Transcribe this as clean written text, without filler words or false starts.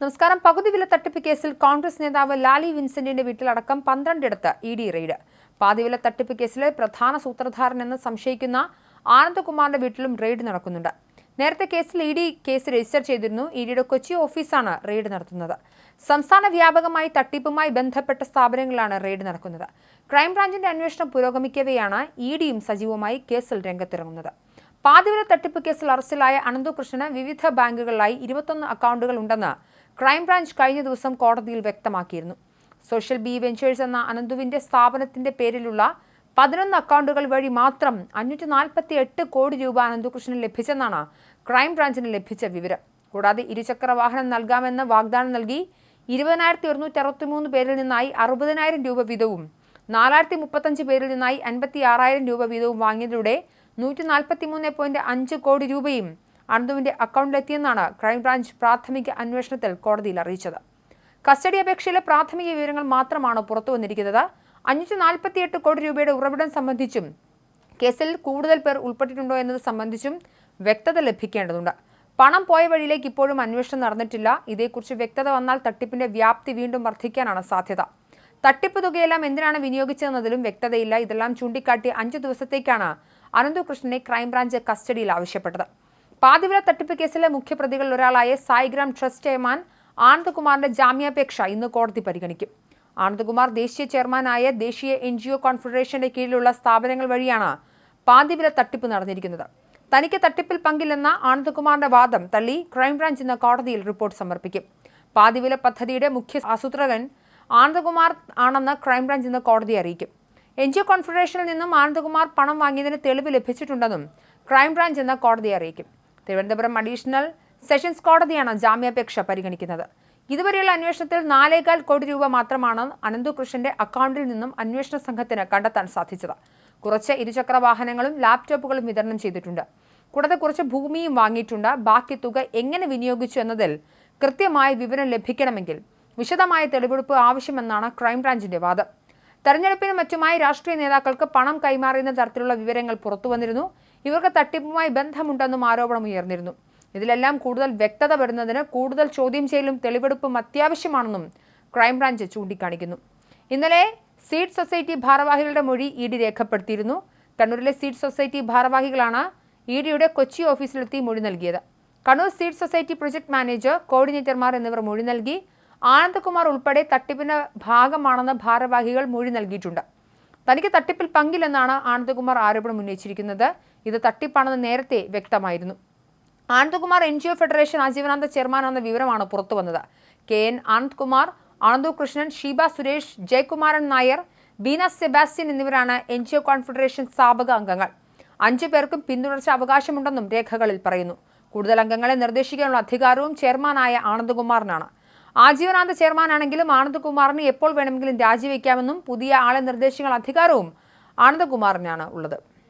നമസ്കാരം. പകുതി വില തട്ടിപ്പ് കേസിൽ കോൺഗ്രസ് നേതാവ് ലാലി വിൻസെന്റിന്റെ വീട്ടിലടക്കം 12 ഇഡി റെയ്ഡ്. പാതിവില തട്ടിപ്പ് കേസിലെ പ്രധാന സൂത്രധാരനെന്ന് സംശയിക്കുന്ന ആനന്ദകുമാറിന്റെ വീട്ടിലും റെയ്ഡ് നടക്കുന്നുണ്ട്. നേരത്തെ കേസിൽ ഇഡി കേസ് രജിസ്റ്റർ ചെയ്തിരുന്നു. ഇഡിയുടെ കൊച്ചി ഓഫീസാണ് റെയ്ഡ് നടത്തുന്നത്. സംസ്ഥാന വ്യാപകമായി തട്ടിപ്പുമായി ബന്ധപ്പെട്ട സ്ഥാപനങ്ങളിലാണ് റെയ്ഡ് നടക്കുന്നത്. ക്രൈംബ്രാഞ്ചിന്റെ അന്വേഷണം പുരോഗമിക്കവെയാണ് ഇഡിയും സജീവമായി കേസിൽ രംഗത്തിറങ്ങുന്നത്. പാതിവില തട്ടിപ്പ് കേസിൽ അറസ്റ്റിലായ അനന്തകൃഷ്ണന് വിവിധ ബാങ്കുകളിലായി 21 അക്കൗണ്ടുകൾ ഉണ്ടെന്ന് ക്രൈംബ്രാഞ്ച് കഴിഞ്ഞ ദിവസം കോടതിയിൽ വ്യക്തമാക്കിയിരുന്നു. സോഷ്യൽ ബി വെഞ്ചേഴ്സ് എന്ന അനന്തുവിന്റെ സ്ഥാപനത്തിന്റെ പേരിലുള്ള 11 അക്കൗണ്ടുകൾ വഴി മാത്രം 548 കോടി രൂപ അനന്തകൃഷ്ണന് ലഭിച്ചെന്നാണ് ക്രൈംബ്രാഞ്ചിന് ലഭിച്ച വിവരം. കൂടാതെ ഇരുചക്ര വാഹനം നൽകാമെന്ന് വാഗ്ദാനം നൽകി 20,163 പേരിൽ നിന്നായി 60,000 രൂപ വീതവും 4,035 പേരിൽ നിന്നായി 56,000 രൂപ വീതവും വാങ്ങിയതിലൂടെ 143.5 കോടി രൂപയും അനന്തുവിന്റെ അക്കൗണ്ടിലെത്തിയെന്നാണ് ക്രൈംബ്രാഞ്ച് പ്രാഥമിക അന്വേഷണത്തിൽ കോടതിയിൽ അറിയിച്ചത്. കസ്റ്റഡി അപേക്ഷയിലെ പ്രാഥമിക വിവരങ്ങൾ മാത്രമാണ് പുറത്തുവന്നിരിക്കുന്നത്. 548 കോടി രൂപയുടെ ഉറവിടം സംബന്ധിച്ചും കേസിൽ കൂടുതൽ പേർ ഉൾപ്പെട്ടിട്ടുണ്ടോ എന്നത് സംബന്ധിച്ചും വ്യക്തത ലഭിക്കേണ്ടതുണ്ട്. പണം പോയ വഴിയിലേക്ക് ഇപ്പോഴും അന്വേഷണം നടന്നിട്ടില്ല. ഇതേക്കുറിച്ച് വ്യക്തത വന്നാൽ തട്ടിപ്പിന്റെ വ്യാപ്തി വീണ്ടും വർദ്ധിക്കാനാണ് സാധ്യത. തട്ടിപ്പ് തുകയെല്ലാം എന്തിനാണ് വിനിയോഗിച്ചതെന്നതിലും വ്യക്തതയില്ല. ഇതെല്ലാം ചൂണ്ടിക്കാട്ടി 5 ദിവസത്തേക്കാണ് അനന്തകൃഷ്ണനെ ക്രൈംബ്രാഞ്ച് കസ്റ്റഡിയിൽ ആവശ്യപ്പെട്ടത്. പാതിവില തട്ടിപ്പ് കേസിലെ മുഖ്യപ്രതികളിൽ ഒരാളായ സായിഗ്രാം ട്രസ്റ്റ് ചെയർമാൻ ആനന്ദകുമാറിന്റെ ജാമ്യാപേക്ഷ ഇന്ന് കോടതി പരിഗണിക്കും. ആനന്ദകുമാർ ദേശീയ ചെയർമാനായ ദേശീയ NGO കോൺഫെഡറേഷന്റെ കീഴിലുള്ള സ്ഥാപനങ്ങൾ വഴിയാണ് പാതിവില തട്ടിപ്പ് നടന്നിരിക്കുന്നത്. തനിക്ക് തട്ടിപ്പിൽ പങ്കില്ലെന്ന ആനന്ദകുമാറിന്റെ വാദം തള്ളി ക്രൈംബ്രാഞ്ച് ഇന്ന് കോടതിയിൽ റിപ്പോർട്ട് സമർപ്പിക്കും. പാതിവില പദ്ധതിയുടെ മുഖ്യ ആസൂത്രകൻ ആനന്ദകുമാർ ആണെന്ന് ക്രൈംബ്രാഞ്ച് ഇന്ന് കോടതിയെ അറിയിക്കും. NGO കോൺഫെഡറേഷനിൽ നിന്നും ആനന്ദകുമാർ പണം വാങ്ങിയതിന് തെളിവ് ലഭിച്ചിട്ടുണ്ടെന്നും ക്രൈംബ്രാഞ്ച് ഇന്ന് കോടതിയെ അറിയിക്കും. തിരുവനന്തപുരം അഡീഷണൽ സെഷൻസ് കോടതിയാണ് ജാമ്യാപേക്ഷ പരിഗണിക്കുന്നത്. ഇതുവരെയുള്ള അന്വേഷണത്തിൽ 4.25 കോടി രൂപ മാത്രമാണ് അനന്തകൃഷ്ണന്റെ അക്കൗണ്ടിൽ നിന്നും അന്വേഷണ സംഘത്തിന് കണ്ടെത്താൻ സാധിച്ചത്. കുറച്ച് ഇരുചക്ര വാഹനങ്ങളും ലാപ്ടോപ്പുകളും വിതരണം ചെയ്തിട്ടുണ്ട്. കൂടാതെ കുറച്ച് ഭൂമിയും വാങ്ങിയിട്ടുണ്ട്. ബാക്കി തുക എങ്ങനെ വിനിയോഗിച്ചു എന്നതിൽ കൃത്യമായ വിവരം ലഭിക്കണമെങ്കിൽ വിശദമായ തെളിവെടുപ്പ് ആവശ്യമെന്നാണ് ക്രൈംബ്രാഞ്ചിന്റെ വാദം. തെരഞ്ഞെടുപ്പിനും മറ്റുമായി രാഷ്ട്രീയ നേതാക്കൾക്ക് പണം കൈമാറുന്ന തരത്തിലുള്ള വിവരങ്ങൾ പുറത്തുവന്നിരുന്നു. ഇവർക്ക് തട്ടിപ്പുമായി ബന്ധമുണ്ടെന്നും ആരോപണം ഉയർന്നിരുന്നു. ഇതിലെല്ലാം കൂടുതൽ വ്യക്തത വരുന്നതിന് കൂടുതൽ ചോദ്യം ചെയ്യലും തെളിവെടുപ്പും അത്യാവശ്യമാണെന്നും ക്രൈംബ്രാഞ്ച് ചൂണ്ടിക്കാണിക്കുന്നു. ഇന്നലെ സീഡ് സൊസൈറ്റി ഭാരവാഹികളുടെ മൊഴി ഇഡി രേഖപ്പെടുത്തിയിരുന്നു. കണ്ണൂരിലെ സീഡ് സൊസൈറ്റി ഭാരവാഹികളാണ് ഇഡിയുടെ കൊച്ചി ഓഫീസിലെത്തി മൊഴി നൽകിയത്. Kannur seed society project manager, കോർഡിനേറ്റർമാർ എന്നിവർ മൊഴി നൽകി. ആനന്ദകുമാർ ഉൾപ്പെടെ തട്ടിപ്പിന്റെ ഭാഗമാണെന്ന് ഭാരവാഹികൾ മൊഴി നൽകിയിട്ടുണ്ട്. തനിക്ക് തട്ടിപ്പിൽ പങ്കില്ലെന്നാണ് ആനന്ദകുമാർ ആരോപണം ഉന്നയിച്ചിരിക്കുന്നത്. ഇത് തട്ടിപ്പാണെന്ന് നേരത്തെ വ്യക്തമായിരുന്നു. ആനന്ദകുമാർ NGO ഫെഡറേഷൻ ആജീവനാന്ത ചെയർമാനെന്ന വിവരമാണ് പുറത്തുവന്നത്. KN ആനന്ദ്കുമാർ, അനന്തകൃഷ്ണൻ, ഷീബ സുരേഷ്, ജയകുമാരൻ നായർ, ബീന സെബാസ്റ്റ്യൻ എന്നിവരാണ് NGO കോൺഫെഡറേഷൻ സ്ഥാപക അംഗങ്ങൾ. 5 പേർക്കും പിന്തുടർച്ച അവകാശമുണ്ടെന്നും രേഖകളിൽ പറയുന്നു. കൂടുതൽ അംഗങ്ങളെ നിർദ്ദേശിക്കാനുള്ള അധികാരവും ചെയർമാനായ ആനന്ദകുമാറിനാണ്. ആജീവനാന്ത ചെയർമാനാണെങ്കിലും ആനന്ദകുമാറിന് എപ്പോൾ വേണമെങ്കിലും രാജിവെക്കാമെന്നും പുതിയ ആളെ നിർദ്ദേശിക്കാനുള്ള അധികാരവും ആനന്ദകുമാറിനാണ് ഉള്ളത്.